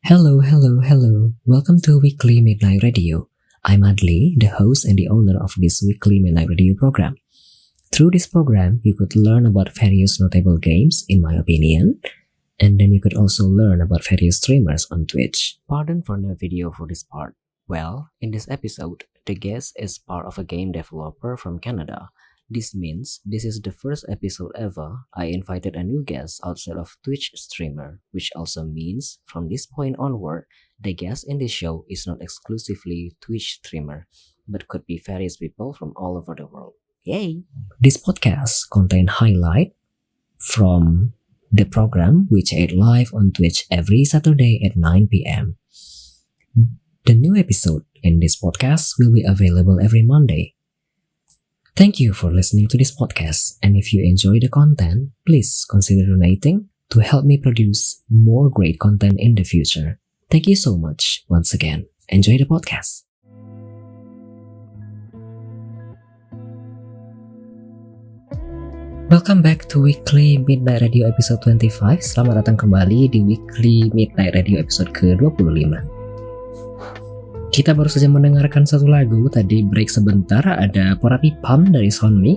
Hello, hello, hello. Welcome to Weekly Midnight Radio. I'm Adli, the host and the owner of this Weekly Midnight Radio program. Through this program, you could learn about various notable games, in my opinion, and then you could also learn about various streamers on Twitch. Pardon for no video for this part. Well, in this episode, the guest is part of a game developer from Canada. This means this is the first episode ever I invited a new guest outside of Twitch streamer, which also means from this point onward, the guest in this show is not exclusively Twitch streamer, but could be various people from all over the world. Yay! This podcast contains highlight from the program which aired live on Twitch every Saturday at 9 p.m. The new episode in this podcast will be available every Monday. Thank you for listening to this podcast, and if you enjoy the content, please consider donating to help me produce more great content in the future. Thank you so much once again. Enjoy the podcast. Welcome back to Weekly Midnight Radio episode 25. Selamat datang kembali di Weekly Midnight Radio episode ke-25. Kita baru saja mendengarkan satu lagu, tadi break sebentar, ada Porapi Pam dari Samobee.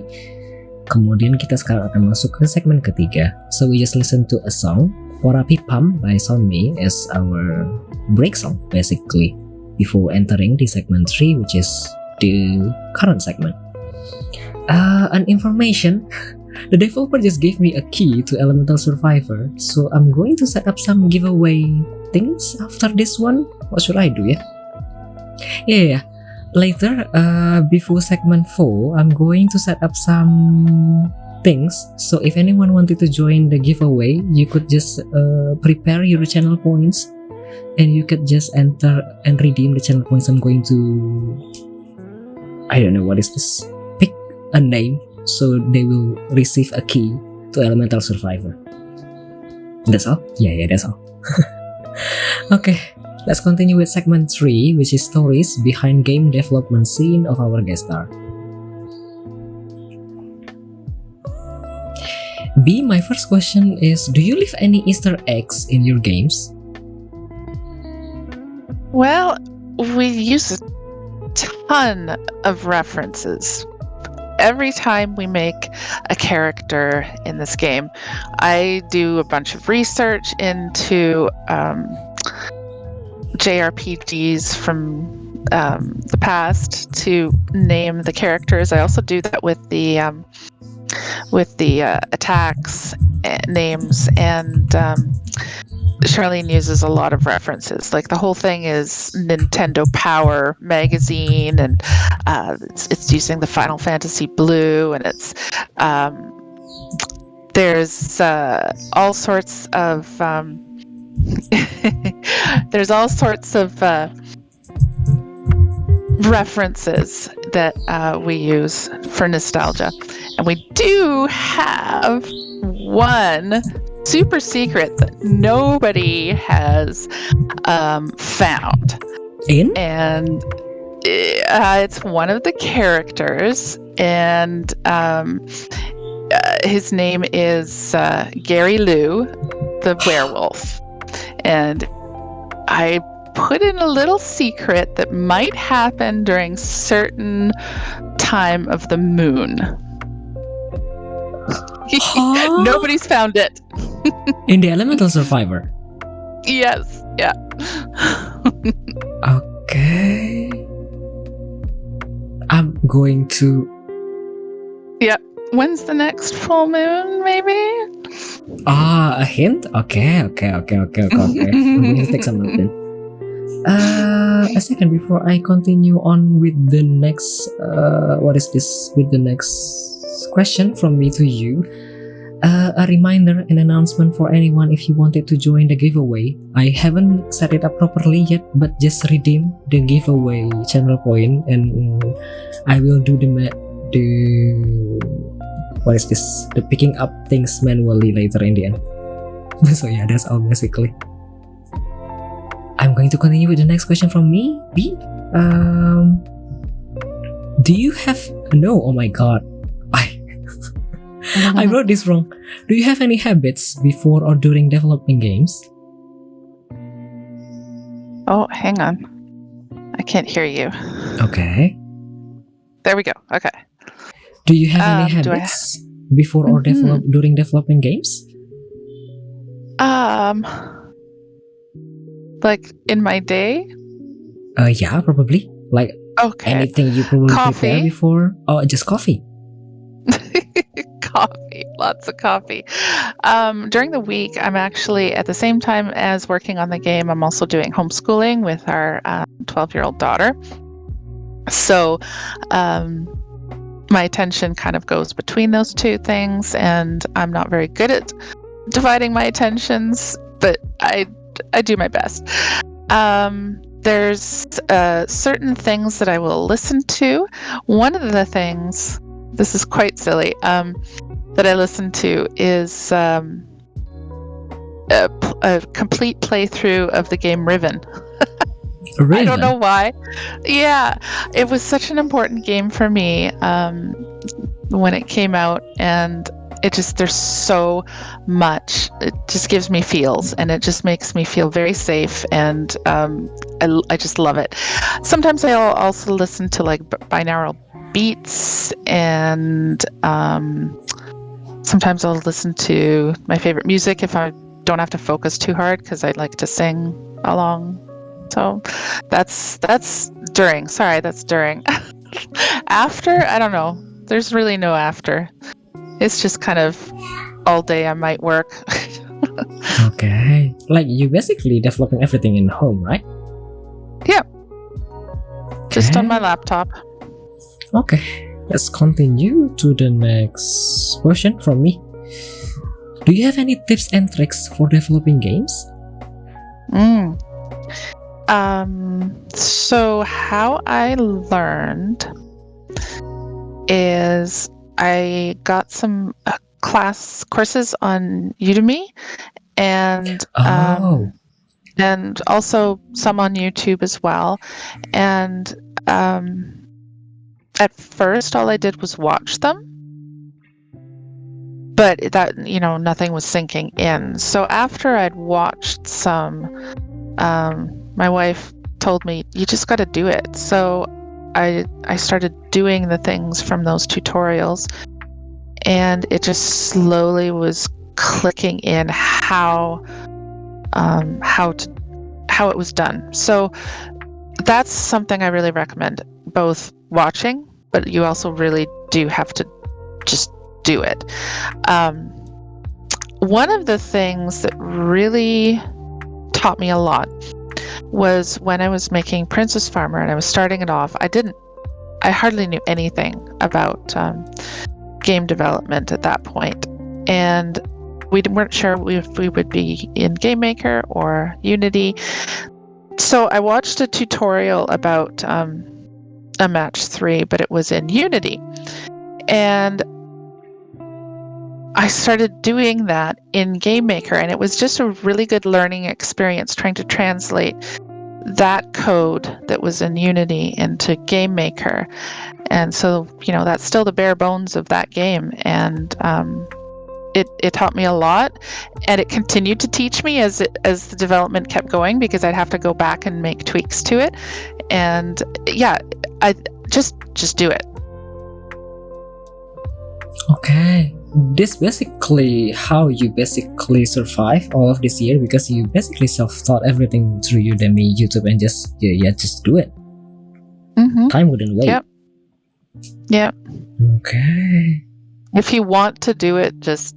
Kemudian kita sekarang akan masuk ke segmen ketiga. So we just listen to a song, Porapi Pam by Samobee as our break song basically, before entering the segment 3, which is the current segment. An information, the developer just gave me a key to Elemental Survivor, so I'm going to set up some giveaway things after this one. What should I do ya? Yeah. Later, before segment 4, I'm going to set up some things. So if anyone wanted to join the giveaway, you could just prepare your channel points, and you could just enter and redeem the channel points. I'm going to, I don't know what is this, pick a name, so they will receive a key to Elemental Survivor. That's all? Yeah, that's all. Okay. Let's continue with segment 3, which is stories behind game development scene of our guest star. B, my first question is, do you leave any Easter eggs in your games? Well, we use a ton of references. Every time we make a character in this game, I do a bunch of research into JRPGs from the past to name the characters. I also do that with the attacks names, and Charlene uses a lot of references. Like the whole thing is Nintendo Power magazine, and it's using the Final Fantasy Blue, and it's there's all sorts of there's all sorts of references that we use for nostalgia. And we do have one super secret that nobody has found. And it's one of the characters, and his name is Gary Lou, the werewolf. And I put in a little secret that might happen during certain time of the moon. Huh? Nobody's found it. In the Elemental Survivor? Yes, yeah. Okay. I'm going to... Yeah. When's the next full moon, maybe? A hint? Okay. I'm going to take some note then. A second before I continue on with the next, with the next question from me to you. A reminder, an announcement for anyone if you wanted to join the giveaway. I haven't set it up properly yet, but just redeem the giveaway channel point, and I will do the picking up things manually later in the end. So yeah, that's all basically. I'm going to continue with the next question from me, B. Do you have... No, oh my god. I wrote this wrong. Do you have any habits before or during developing games? Oh, hang on. I can't hear you. Okay. There we go. Okay. Do you have any Do I- habits before or during developing games? Like in my day? Yeah, probably. Like Okay. anything you probably prepare Coffee. before? Oh, just coffee. Coffee. Lots of coffee. During the week, I'm actually, at the same time as working on the game, I'm also doing homeschooling with our 12-year-old daughter. So my attention kind of goes between those two things, and I'm not very good at dividing my attentions, but I do my best. There's certain things that I will listen to. One of the things, this is quite silly, that I listen to is a complete playthrough of the game Riven. Riven? I don't know why. Yeah, it was such an important game for me when it came out, and there's so much. It just gives me feels, and it just makes me feel very safe, and I just love it. Sometimes I'll also listen to like binaural beats, and sometimes I'll listen to my favorite music if I don't have to focus too hard, because I like to sing along. So that's during. Sorry, that's during. After, I don't know. There's really no after. It's just kind of all day I might work. Okay. Like you basically developing everything in home, right? Yeah. Just on Okay. my laptop. Okay. Let's continue to the next question from me. Do you have any tips and tricks for developing games? So how I learned is I got some courses on Udemy, and also some on YouTube as well. And at first, all I did was watch them, but that, nothing was sinking in. So after I'd watched some, my wife told me, you just got to do it. So I started doing the things from those tutorials, and it just slowly was clicking in how it was done. So that's something I really recommend, both watching, but you also really do have to just do it. One of the things that really taught me a lot was when I was making Princess Farmer and I was starting it off. I hardly knew anything about game development at that point, and we weren't sure if we would be in Game Maker or Unity. So I watched a tutorial about a match 3, but it was in Unity, and I started doing that in Game Maker, and it was just a really good learning experience trying to translate that code that was in Unity into Game Maker. And so, that's still the bare bones of that game, and it taught me a lot, and it continued to teach me as the development kept going, because I'd have to go back and make tweaks to it. And yeah, I just do it. Okay. This basically how you basically survive all of this year, because you basically self-taught everything through Udemy, YouTube, and just do it. Mm-hmm. Time wouldn't wait. Yep. Okay. If you want to do it, just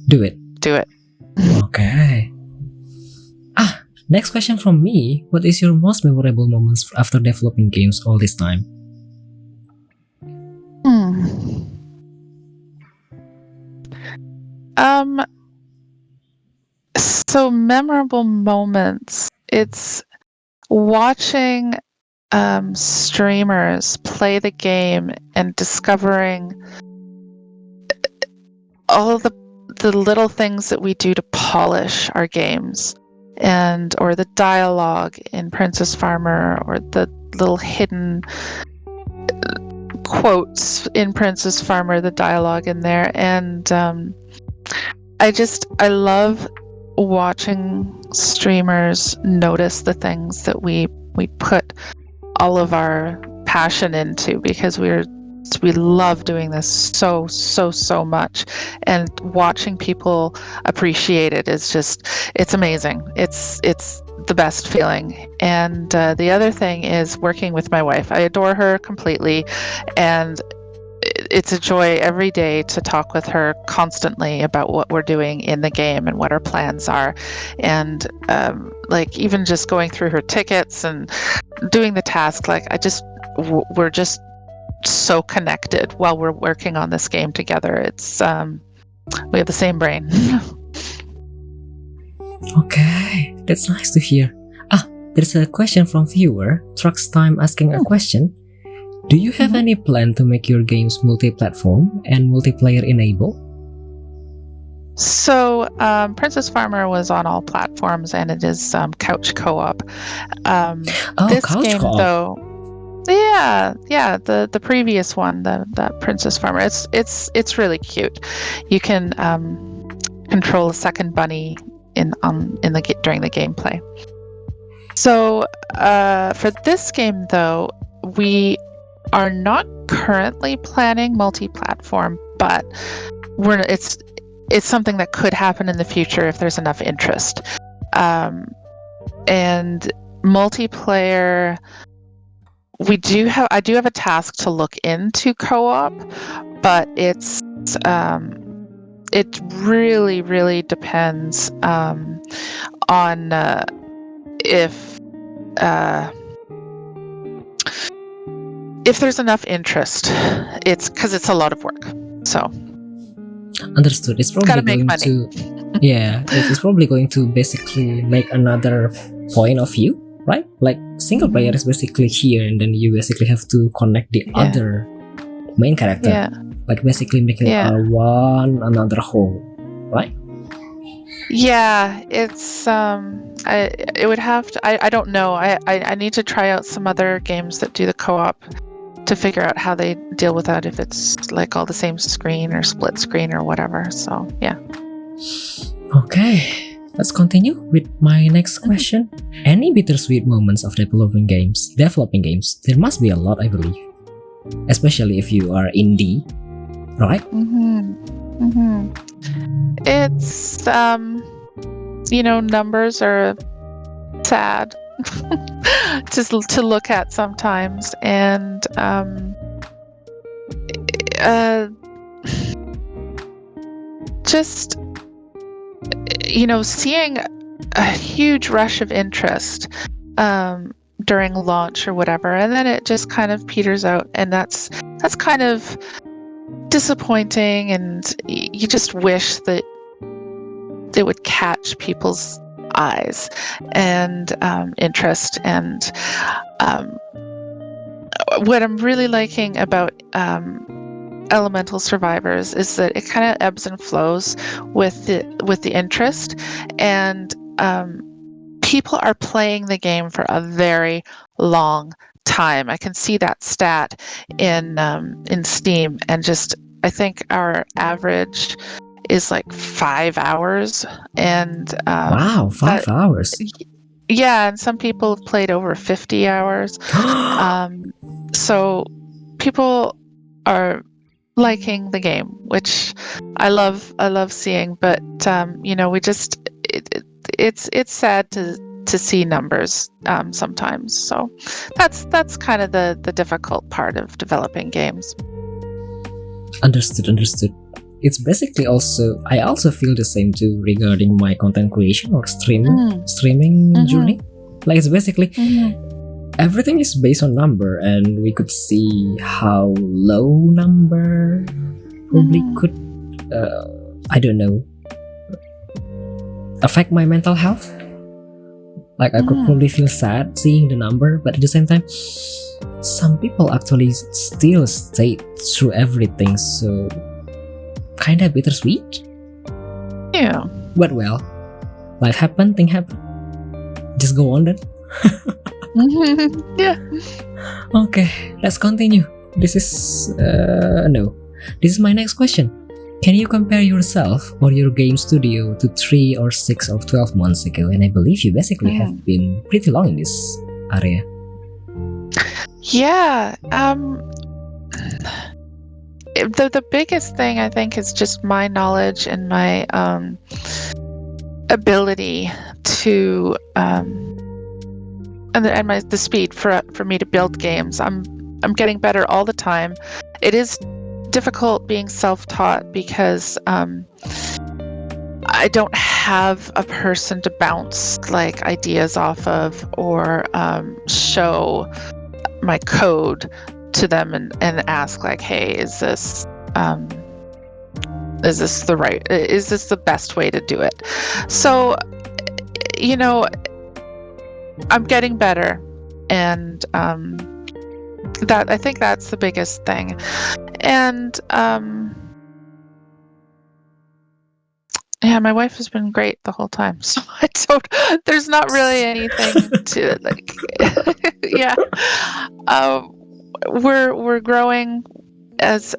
do it. Okay. Next question from me. What is your most memorable moments after developing games all this time? So memorable moments. It's watching streamers play the game and discovering all the little things that we do to polish our games, or the dialogue in Princess Farmer, or the little hidden quotes in Princess Farmer, the dialogue in there. And I love watching streamers notice the things that we put all of our passion into, because we love doing this so much, and watching people appreciate it is just, it's amazing. It's the best feeling. And the other thing is working with my wife. I adore her completely, and it's a joy every day to talk with her constantly about what we're doing in the game and what our plans are. And like even just going through her tickets and doing the task, like we're just so connected while we're working on this game together. It's we have the same brain. Okay, that's nice to hear. There's a question from viewer Trucks Time asking a question. Do you have any plan to make your games multi-platform and multiplayer enabled? So Princess Farmer was on all platforms, and it is couch co-op. This couch game, co-op. though, the previous one, that Princess Farmer, it's really cute. You can control a second bunny during the gameplay. So for this game, though, we are not currently planning multi-platform, but it's something that could happen in the future if there's enough interest. And multiplayer, I do have a task to look into co-op, but it really depends on if there's enough interest. It's because it's a lot of work. So Understood. It's probably gotta make going money. to it's probably going to basically make another point of view, right? Like single player is basically here, and then you basically have to connect the other main character. Yeah. Like basically making another whole, right? Yeah, it's it would have to. I don't know. I need to try out some other games that do the co-op to figure out how they deal with that, if it's like all the same screen or split screen or whatever. So yeah. Okay, let's continue with my next question. Any bittersweet moments of developing games? There must be a lot, I believe. Especially if you are indie, right? It's numbers are sad just to look at sometimes, and just seeing a huge rush of interest during launch or whatever, and then it just kind of peters out, and that's kind of disappointing, and you just wish that they would catch people's eyes and interest. And what I'm really liking about Elemental Survivors is that it kind of ebbs and flows with the interest, and people are playing the game for a very long time. I can see that stat in Steam, and just I think our average is like 5 hours, and wow, 5 hours. Yeah, and some people have played over 50 hours. So people are liking the game, which I love seeing. But we just it's sad to see numbers sometimes. So that's kind of the difficult part of developing games. Understood. It's basically I also feel the same too regarding my content creation or streaming journey. Like it's basically everything is based on number, and we could see how low number probably could I don't know, affect my mental health. Like I could probably feel sad seeing the number, but at the same time some people actually still stay through everything, so kinda bittersweet. Yeah. But well, life happen, thing happen. Just go on then. Yeah. Okay, let's continue. This is my next question. Can you compare yourself or your game studio to 3 or 6 or 12 months ago? And I believe you basically have been pretty long in this area. Yeah. The biggest thing I think is just my knowledge and my ability to and the speed for me to build games. I'm getting better all the time. It is difficult being self-taught because I don't have a person to bounce like ideas off of or show my code to them and ask like, hey, is this the best way to do it? So, you know, I'm getting better, and that I think that's the biggest thing. And yeah, my wife has been great the whole time, so there's not really anything to like. Yeah, we're growing as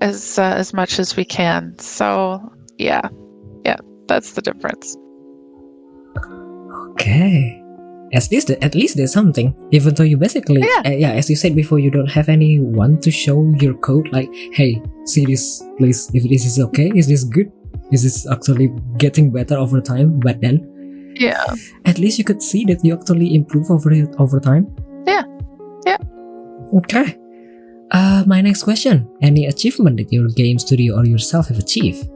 much as we can. So yeah, that's the difference. Okay. At least there's something. Even though you basically, as you said before, you don't have anyone to show your code. Like, hey, see this, please. If this is okay, is this good? Is this actually getting better over time? But then, at least you could see that you actually improve over time. Yeah. Okay. My next question: any achievement that your game studio or yourself have achieved?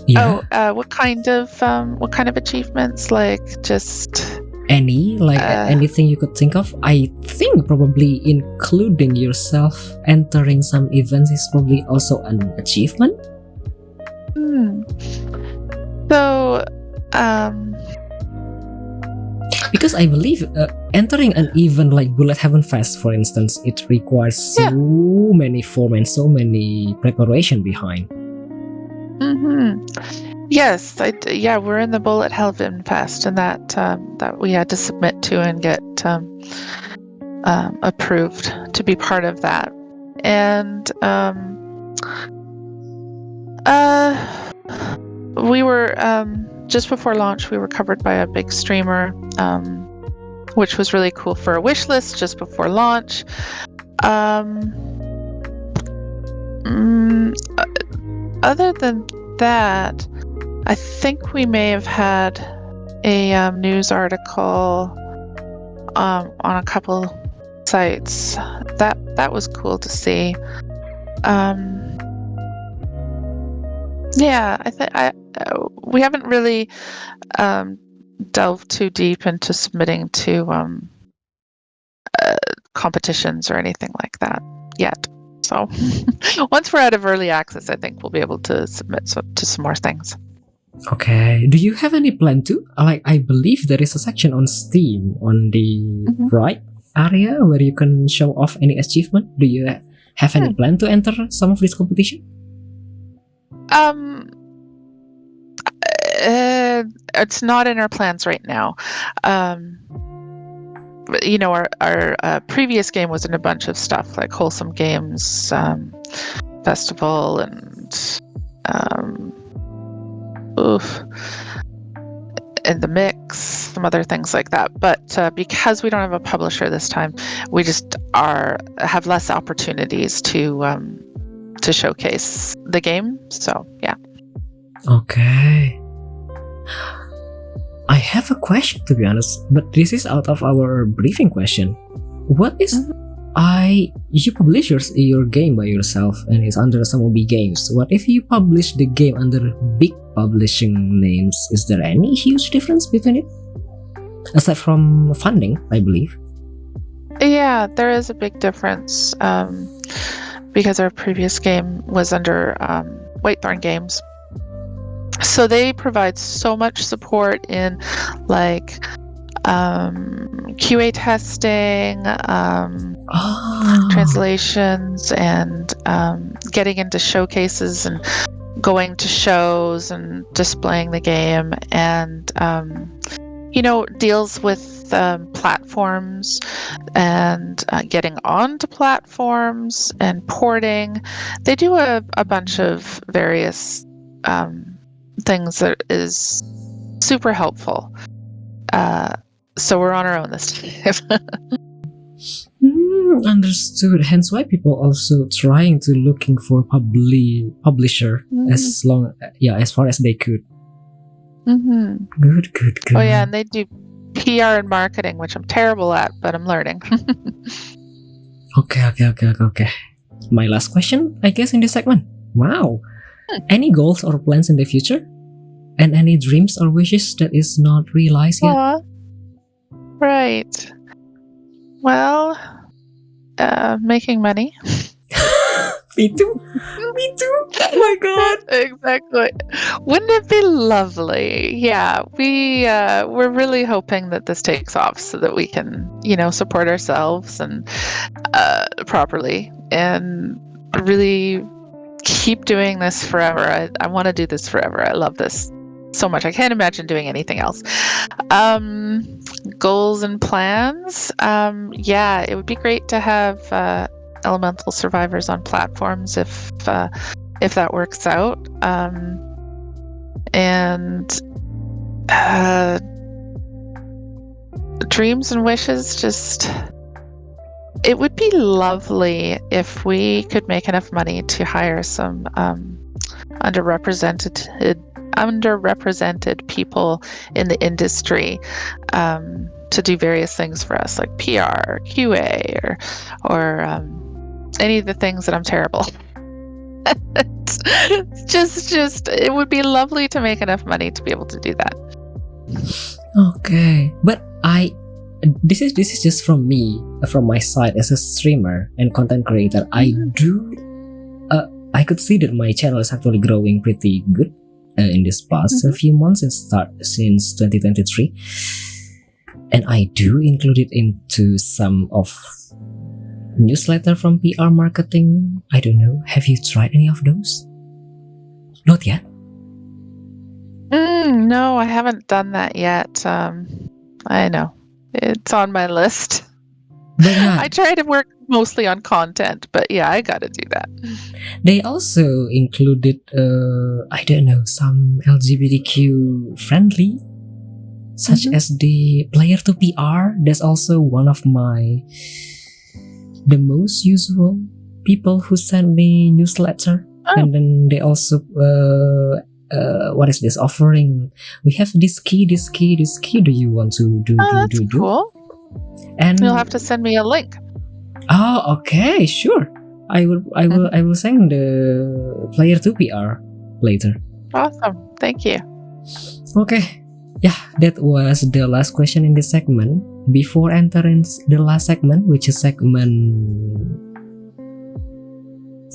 What kind of achievements? Like just anything you could think of. I think probably including yourself entering some events is probably also an achievement. So, because I believe entering an event like Bullet Heaven Fest, for instance, it requires so many formats, so many preparation behind. Yes, we're in the Bullet Heaven Fest, and that we had to submit to and get approved to be part of that. And we were just before launch, we were covered by a big streamer, which was really cool for a wish list just before launch. Other than that, I think we may have had a news article on a couple sites. That was cool to see. We haven't really delved too deep into submitting to competitions or anything like that yet. So once we're out of early access, I think we'll be able to submit to some more things. Okay. Do you have any plan to? Like, I believe there is a section on Steam on the right area where you can show off any achievement. Do you have any plan to enter some of this competition? It's not in our plans right now. You know, our previous game was in a bunch of stuff like Wholesome Games Festival and in the mix, some other things like that. But because we don't have a publisher this time, we just have less opportunities to showcase the game. So yeah. Okay. I have a question, to be honest, but this is out of our briefing question. What is you publish your game by yourself and it's under Samobee Games. What if you publish the game under big publishing names? Is there any huge difference between it? Aside from funding, I believe. Yeah, there is a big difference because our previous game was under Whitethorn Games. So they provide so much support in like QA testing, translations, and getting into showcases and going to shows and displaying the game. And deals with platforms and getting onto platforms and porting. They do a bunch of various things that is super helpful. So we're on our own this time. Understood. Hence why people also trying to looking for publisher as far as they could. Good. Oh yeah, and they do PR and marketing, which I'm terrible at, but I'm learning. Okay. My last question, I guess, in this segment. Wow. Any goals or plans in the future? And any dreams or wishes that is not realized yet? Right. Well, making money. Me too. Oh my god. Exactly. Wouldn't it be lovely? Yeah, we're really hoping that this takes off so that we can, support ourselves and properly and really keep doing this forever. I want to do this forever. I love this so much. I can't imagine doing anything else. Goals and plans. It would be great to have elemental survivors on platforms if that works out. Dreams and wishes, just it would be lovely if we could make enough money to hire some underrepresented people in the industry to do various things for us, like PR, QA, or any of the things that I'm terrible. just it would be lovely to make enough money to be able to do that. Okay, but this is just from me, from my side as a streamer and content creator. I could see that my channel is actually growing pretty good in this past few months since 2023, and I do include it into some of newsletter from PR marketing. I don't know. Have you tried any of those? Not yet. No, I haven't done that yet. I know it's on my list. But yeah, I try to work mostly on content, but yeah, I gotta do that. They also included, I don't know, some LGBTQ friendly, such as the player to PR. That's also one of the most usual people who send me newsletter. And then they also, what is this offering? We have this key. Do you want to do? That's cool. And you'll have to send me a link. Oh, okay, sure. I will send the player to PR later. Awesome, thank you. Okay, yeah, that was the last question in this segment. Before entering the last segment, which is segment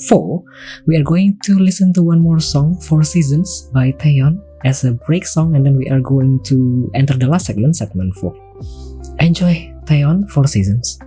4, we are going to listen to one more song, 4 Seasons by Taeyeon, as a break song, and then we are going to enter the last segment 4. Enjoy Taeyeon, 4 Seasons.